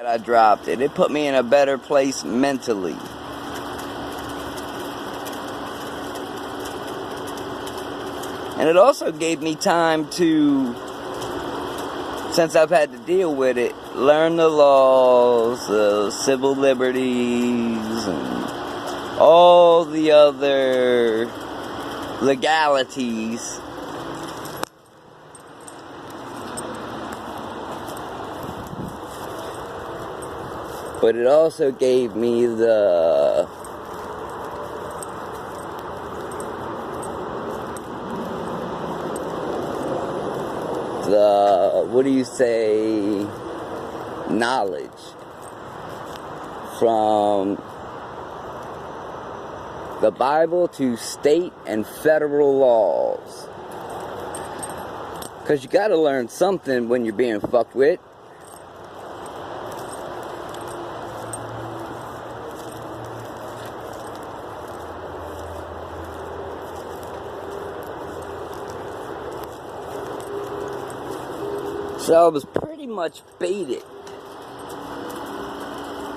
I dropped it. It put me in a better place mentally. And it also gave me time to, since I've had to deal with it, learn the laws, civil liberties, and all the other legalities. But it also gave me the what do you say, knowledge from the Bible to state and federal laws. Because you got to learn something when you're being fucked with. So I was pretty much baited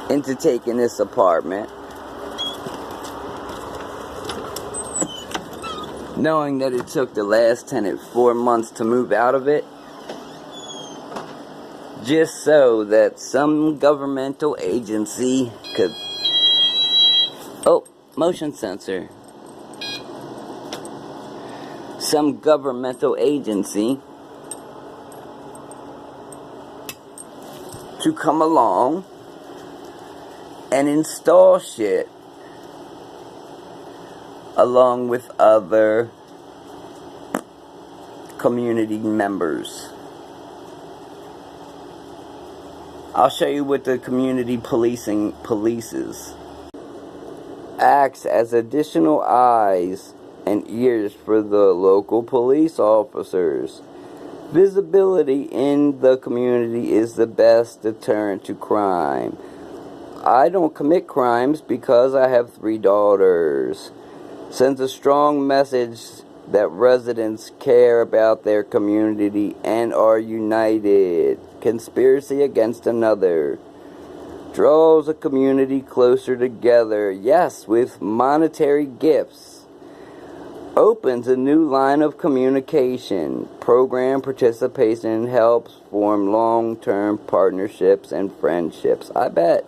into taking this apartment, knowing that it took the last tenant 4 months to move out of it, just so that some governmental agency could... Oh, motion sensor. Some governmental agency to come along and install shit along with other community members. I'll show you what the community policing polices. Acts as additional eyes and ears for the local police officers. Visibility in the community is the best deterrent to crime. I don't commit crimes because I have 3 daughters. Sends a strong message that residents care about their community and are united. Conspiracy against another. Draws a community closer together. Yes, with monetary gifts. Opens a new line of communication. Program participation helps form long-term partnerships and friendships. I bet.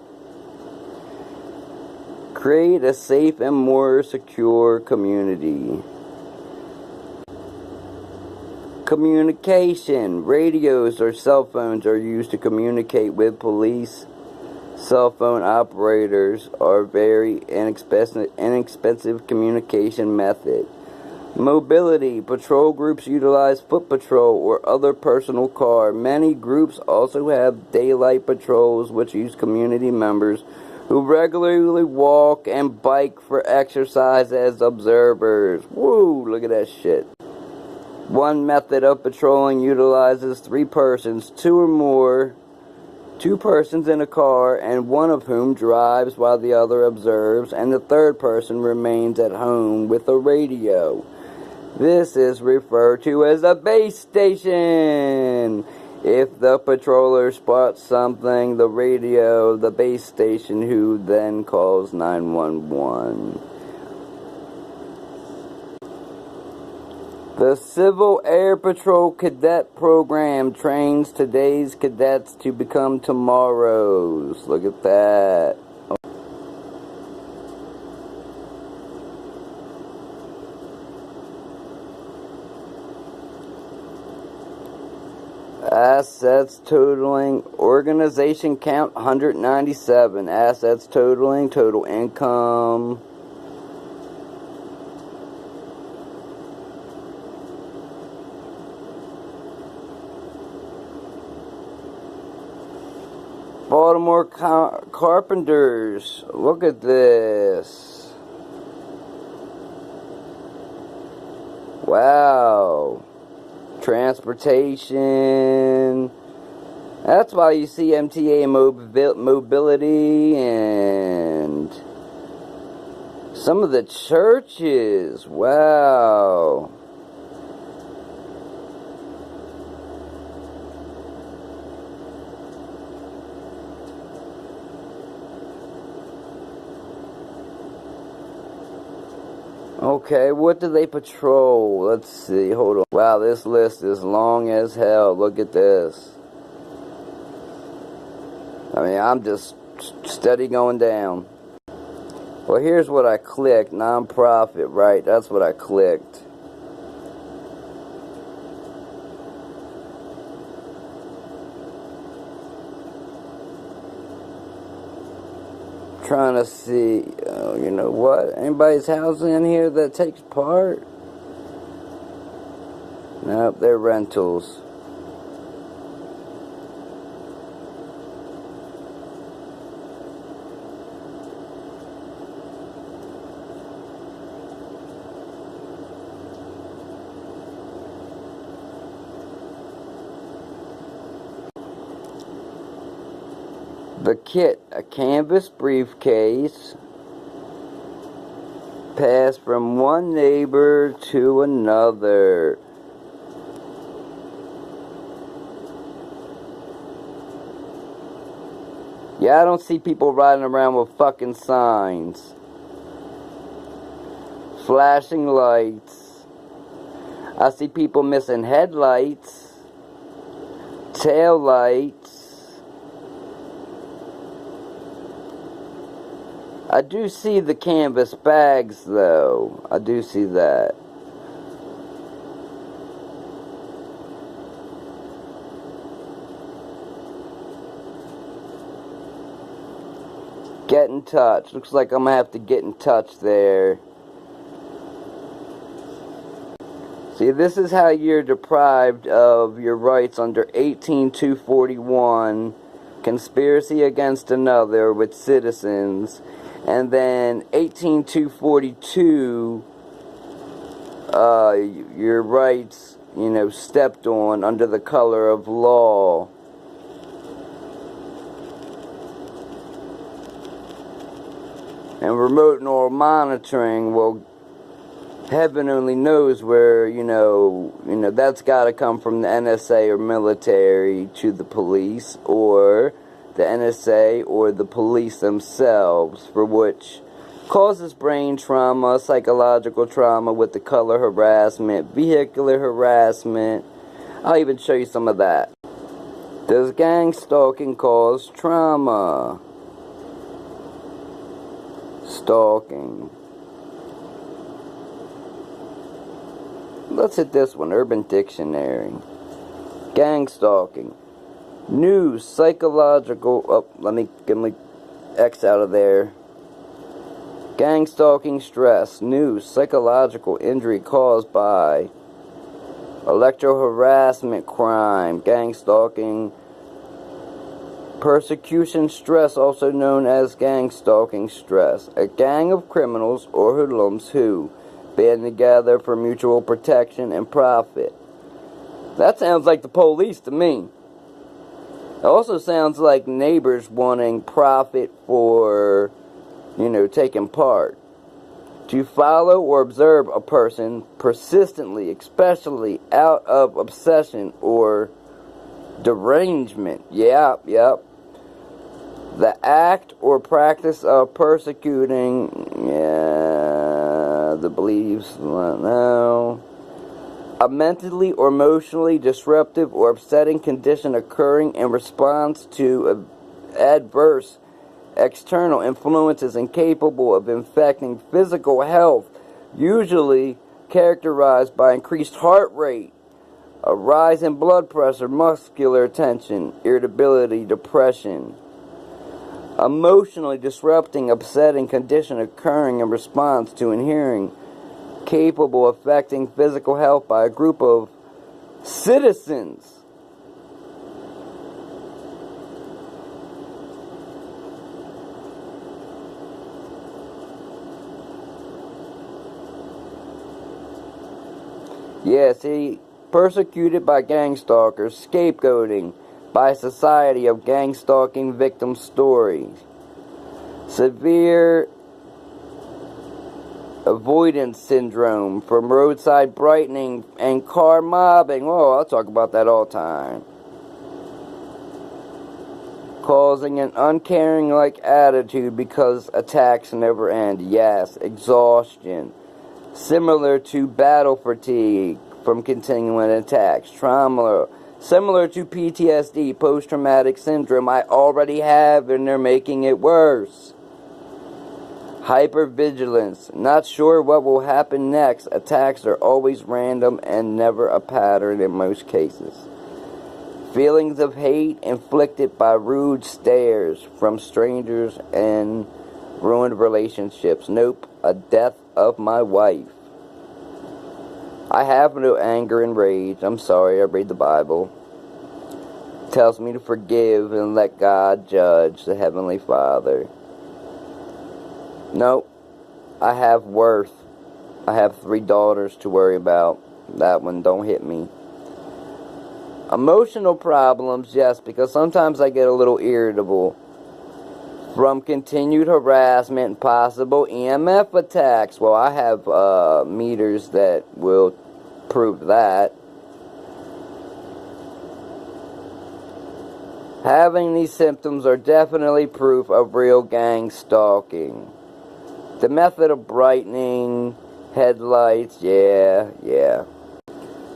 Create a safe and more secure community. Communication. Radios or cell phones are used to communicate with police. Cell phone operators are very inexpensive communication method. Mobility. Patrol groups utilize foot patrol or other personal car. Many groups also have daylight patrols which use community members who regularly walk and bike for exercise as observers. Woo, look at that shit. One method of patrolling utilizes 3 persons, 2 or more, 2 persons in a car, and one of whom drives while the other observes, and the third person remains at home with a radio. This is referred to as a base station. If the patroller spots something, the radio, the base station, who then calls 911. The Civil Air Patrol Cadet Program trains today's cadets to become tomorrow's. Look at that. Assets totaling, organization count 197. Assets totaling, total income. Baltimore Carpenters. Look at this. Wow. Transportation. That's why you see MTA mobility and some of the churches. Wow. Okay, what do they patrol? Let's see, hold on. Wow, this list is long as hell. Look at this. I mean, I'm just steady going down. Well, here's what I clicked. Non-profit, right? That's what I clicked. Trying to see, you know what? Anybody's house in here that takes part? Nope, they're rentals. The kit, a canvas briefcase, passed from one neighbor to another. Yeah, I don't see people riding around with fucking signs. Flashing lights. I see people missing headlights, tail lights. I do see the canvas bags, though. I do see that. Get in touch. Looks like I'm gonna have to get in touch there. See, this is how you're deprived of your rights under 18241, conspiracy against another with citizens. And then 18242, your rights, you know, stepped on under the color of law. And remote neural monitoring, well, heaven only knows where, you know, that's got to come from the NSA or military to the police, or the NSA or the police themselves, for which causes brain trauma, psychological trauma with the color harassment, vehicular harassment. I'll even show you some of that. Does gang stalking cause trauma? Stalking. Let's hit this one, Urban Dictionary. Gang stalking. News, psychological, let me X out of there. Gang stalking, stress, news, psychological injury caused by electro-harassment crime, gang stalking, persecution stress, also known as gang stalking stress. A gang of criminals or hoodlums who band together for mutual protection and profit. That sounds like the police to me. It also sounds like neighbors wanting profit for, you know, taking part. To follow or observe a person persistently, especially out of obsession or derangement. Yep. The act or practice of persecuting, the beliefs, no. A mentally or emotionally disruptive or upsetting condition occurring in response to adverse external influences and capable of infecting physical health, usually characterized by increased heart rate, a rise in blood pressure, muscular tension, irritability, depression. Emotionally disrupting, upsetting condition occurring in response to and hearing, capable of affecting physical health by a group of citizens. Yeah, see, persecuted by gang stalkers, scapegoating by society of gang stalking victim stories. Severe avoidance syndrome from roadside brightening and car mobbing. Oh, I'll talk about that all the time. Causing an uncaring-like attitude because attacks never end. Yes, exhaustion. similar to battle fatigue from continuing attacks. Trauma, similar to PTSD, post-traumatic syndrome, I already have, and they're making it worse. Hypervigilance, not sure what will happen next. Attacks are always random and never a pattern in most cases. Feelings of hate inflicted by rude stares from strangers and ruined relationships. Nope, a death of my wife. I have no anger and rage. I'm sorry, I read the Bible. It tells me to forgive and let God judge, the Heavenly Father. Nope, I have worth. I have 3 daughters to worry about. That one, don't hit me. Emotional problems, yes, because sometimes I get a little irritable from continued harassment and possible EMF attacks. Well, I have meters that will prove that. Having these symptoms are definitely proof of real gang stalking. The method of brightening, headlights, yeah.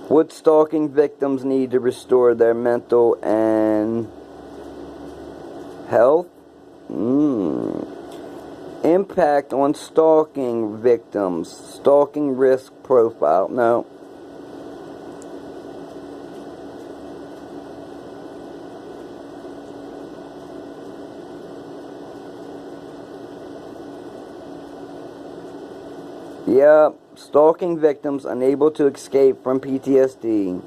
Would stalking victims need to restore their mental and health? Impact on stalking victims. Stalking risk profile. No. Yep. Stalking victims unable to escape from PTSD.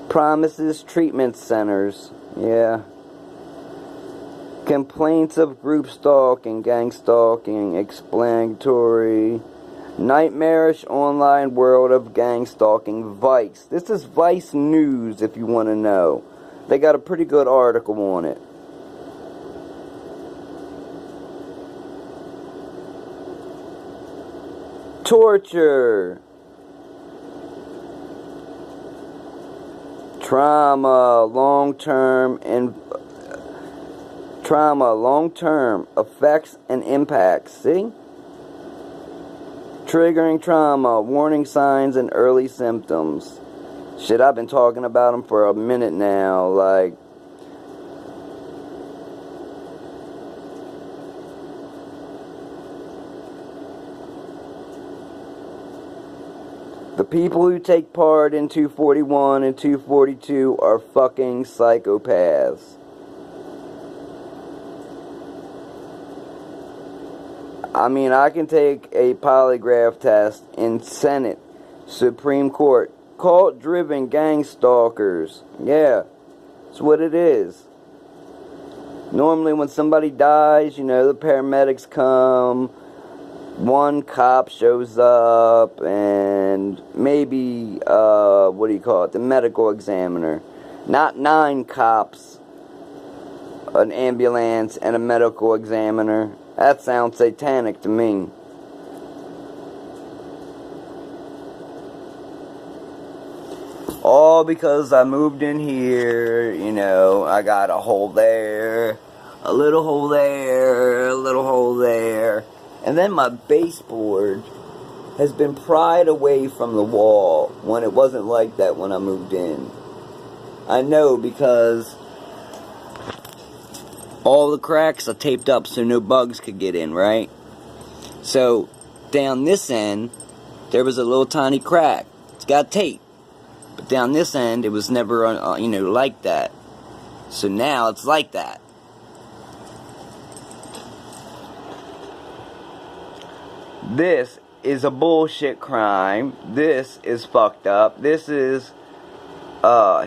Promises treatment centers. Yeah. Complaints of group stalking, gang stalking, explanatory, nightmarish online world of gang stalking, Vice. This is Vice News if you want to know. They got a pretty good article on it. Torture. Trauma, long-term effects and impacts. See? Triggering trauma, warning signs and early symptoms. Shit, I've been talking about them for a minute now. Like, the people who take part in 241 and 242 are fucking psychopaths. I mean, I can take a polygraph test in Senate, Supreme Court. Cult-driven gang stalkers. Yeah, that's what it is. Normally when somebody dies, you know, the paramedics come, one cop shows up, and maybe, the medical examiner. Not 9 cops, an ambulance, and a medical examiner. That sounds satanic to me. All because I moved in here, you know, I got a hole there, a little hole there, a little hole there. And then my baseboard has been pried away from the wall when it wasn't like that when I moved in. I know because all the cracks are taped up so no bugs could get in, right? So, down this end, there was a little tiny crack. It's got tape. But down this end, it was never, like that. So now it's like that. This is a bullshit crime. This is fucked up. This is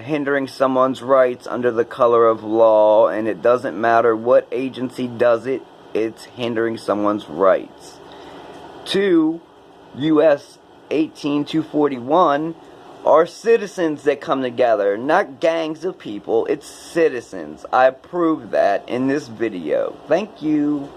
hindering someone's rights under the color of law, and it doesn't matter what agency does it, it's hindering someone's rights. 2 U.S. 18241 are citizens that come together, not gangs of people, it's citizens. I proved that in this video. Thank you.